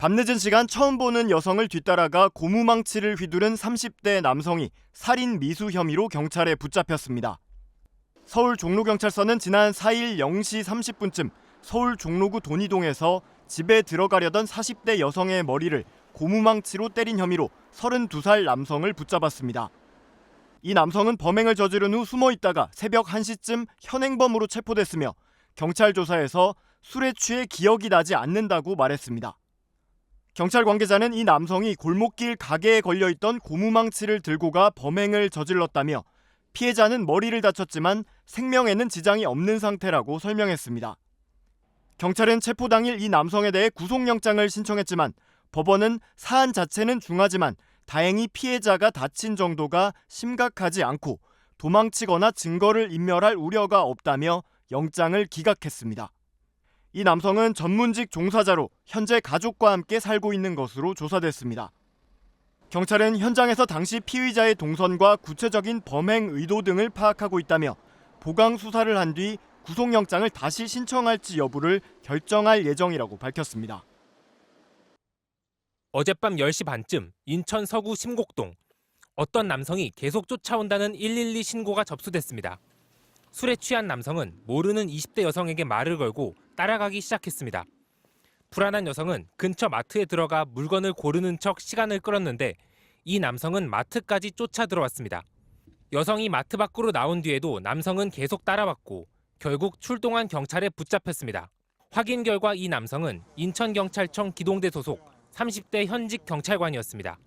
밤늦은 시간 처음 보는 여성을 뒤따라가 고무망치를 휘두른 30대 남성이 살인 미수 혐의로 경찰에 붙잡혔습니다. 서울 종로경찰서는 지난 4일 0시 30분쯤 서울 종로구 돈이동에서 집에 들어가려던 40대 여성의 머리를 고무망치로 때린 혐의로 32살 남성을 붙잡았습니다. 이 남성은 범행을 저지른 후 숨어 있다가 새벽 1시쯤 현행범으로 체포됐으며 경찰 조사에서 술에 취해 기억이 나지 않는다고 말했습니다. 경찰 관계자는 이 남성이 골목길 가게에 걸려있던 고무망치를 들고 가 범행을 저질렀다며 피해자는 머리를 다쳤지만 생명에는 지장이 없는 상태라고 설명했습니다. 경찰은 체포 당일 이 남성에 대해 구속영장을 신청했지만 법원은 사안 자체는 중하지만 다행히 피해자가 다친 정도가 심각하지 않고 도망치거나 증거를 인멸할 우려가 없다며 영장을 기각했습니다. 이 남성은 전문직 종사자로 현재 가족과 함께 살고 있는 것으로 조사됐습니다. 경찰은 현장에서 당시 피의자의 동선과 구체적인 범행 의도 등을 파악하고 있다며 보강 수사를 한 뒤 구속영장을 다시 신청할지 여부를 결정할 예정이라고 밝혔습니다. 어젯밤 10시 반쯤 인천 서구 심곡동. 어떤 남성이 계속 쫓아온다는 112 신고가 접수됐습니다. 술에 취한 남성은 모르는 20대 여성에게 말을 걸고 따라가기 시작했습니다. 불안한 여성은 근처 마트에 들어가 물건을 고르는 척 시간을 끌었는데 이 남성은 마트까지 쫓아 들어왔습니다. 여성이 마트 밖으로 나온 뒤에도 남성은 계속 따라왔고 결국 출동한 경찰에 붙잡혔습니다. 확인 결과 이 남성은 인천경찰청 기동대 소속 30대 현직 경찰관이었습니다.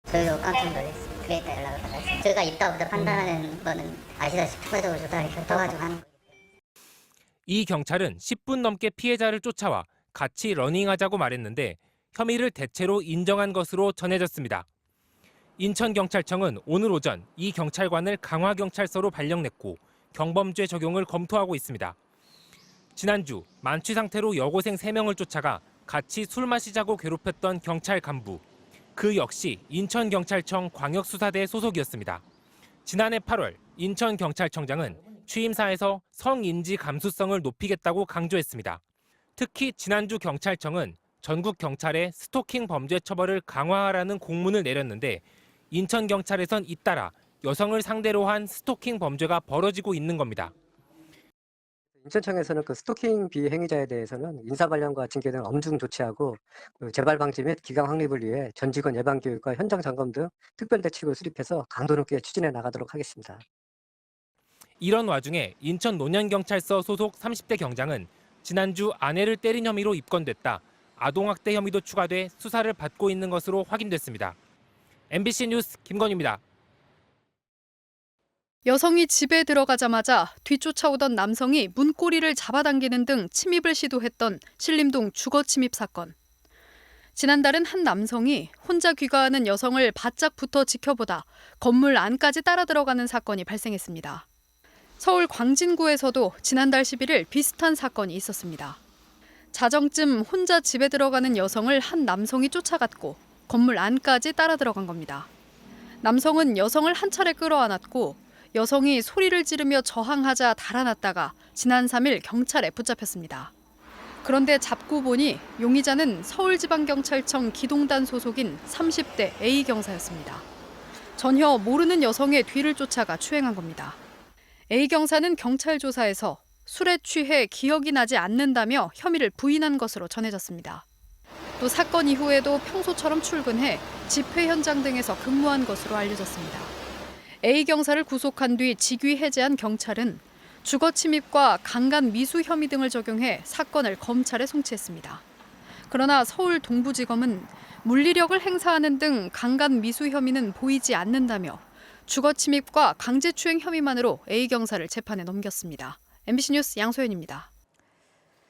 저희도 깜짝 놀랐어요. 그러니까 연락을 받았어요. 저희가 있다부터 판단하는 거는 아시다시피 추가적으로 조사를 더가지고 하는 거예요. 이 경찰은 10분 넘게 피해자를 쫓아와 같이 러닝하자고 말했는데 혐의를 대체로 인정한 것으로 전해졌습니다. 인천경찰청은 오늘 오전 이 경찰관을 강화경찰서로 발령냈고 경범죄 적용을 검토하고 있습니다. 지난주 만취 상태로 여고생 3명을 쫓아가 같이 술 마시자고 괴롭혔던 경찰 간부. 그 역시 인천경찰청 광역수사대 소속이었습니다. 지난해 8월 인천경찰청장은 취임사에서 성인지 감수성을 높이겠다고 강조했습니다. 특히 지난주 경찰청은 전국 경찰에 스토킹 범죄 처벌을 강화하라는 공문을 내렸는데 인천경찰에선 잇따라 여성을 상대로 한 스토킹 범죄가 벌어지고 있는 겁니다. 인천청에서는 그 스토킹 비행위자에 대해서는 인사 관련과 징계 등 엄중 조치하고 재발 방지 및 기강 확립을 위해 전 직원 예방 교육과 현장 점검 등 특별 대책을 수립해서 강도 높게 추진해 나가도록 하겠습니다. 이런 와중에 인천 논현경찰서 소속 30대 경장은 지난주 아내를 때린 혐의로 입건됐다. 아동학대 혐의도 추가돼 수사를 받고 있는 것으로 확인됐습니다. MBC 뉴스 김건희입니다. 여성이 집에 들어가자마자 뒤쫓아오던 남성이 문고리를 잡아당기는 등 침입을 시도했던 신림동 주거침입 사건. 지난달은 한 남성이 혼자 귀가하는 여성을 바짝 붙어 지켜보다 건물 안까지 따라 들어가는 사건이 발생했습니다. 서울 광진구에서도 지난달 11일 비슷한 사건이 있었습니다. 자정쯤 혼자 집에 들어가는 여성을 한 남성이 쫓아갔고 건물 안까지 따라 들어간 겁니다. 남성은 여성을 한 차례 끌어안았고 여성이 소리를 지르며 저항하자 달아났다가 지난 3일 경찰에 붙잡혔습니다. 그런데 잡고 보니 용의자는 서울지방경찰청 기동단 소속인 30대 A 경사였습니다. 전혀 모르는 여성의 뒤를 쫓아가 추행한 겁니다. A 경사는 경찰 조사에서 술에 취해 기억이 나지 않는다며 혐의를 부인한 것으로 전해졌습니다. 또 사건 이후에도 평소처럼 출근해 집회 현장 등에서 근무한 것으로 알려졌습니다. A 경사를 구속한 뒤 직위 해제한 경찰은 주거 침입과 강간 미수 혐의 등을 적용해 사건을 검찰에 송치했습니다. 그러나 서울 동부지검은 물리력을 행사하는 등 강간 미수 혐의는 보이지 않는다며 주거 침입과 강제추행 혐의만으로 A 경사를 재판에 넘겼습니다. MBC 뉴스 양소연입니다.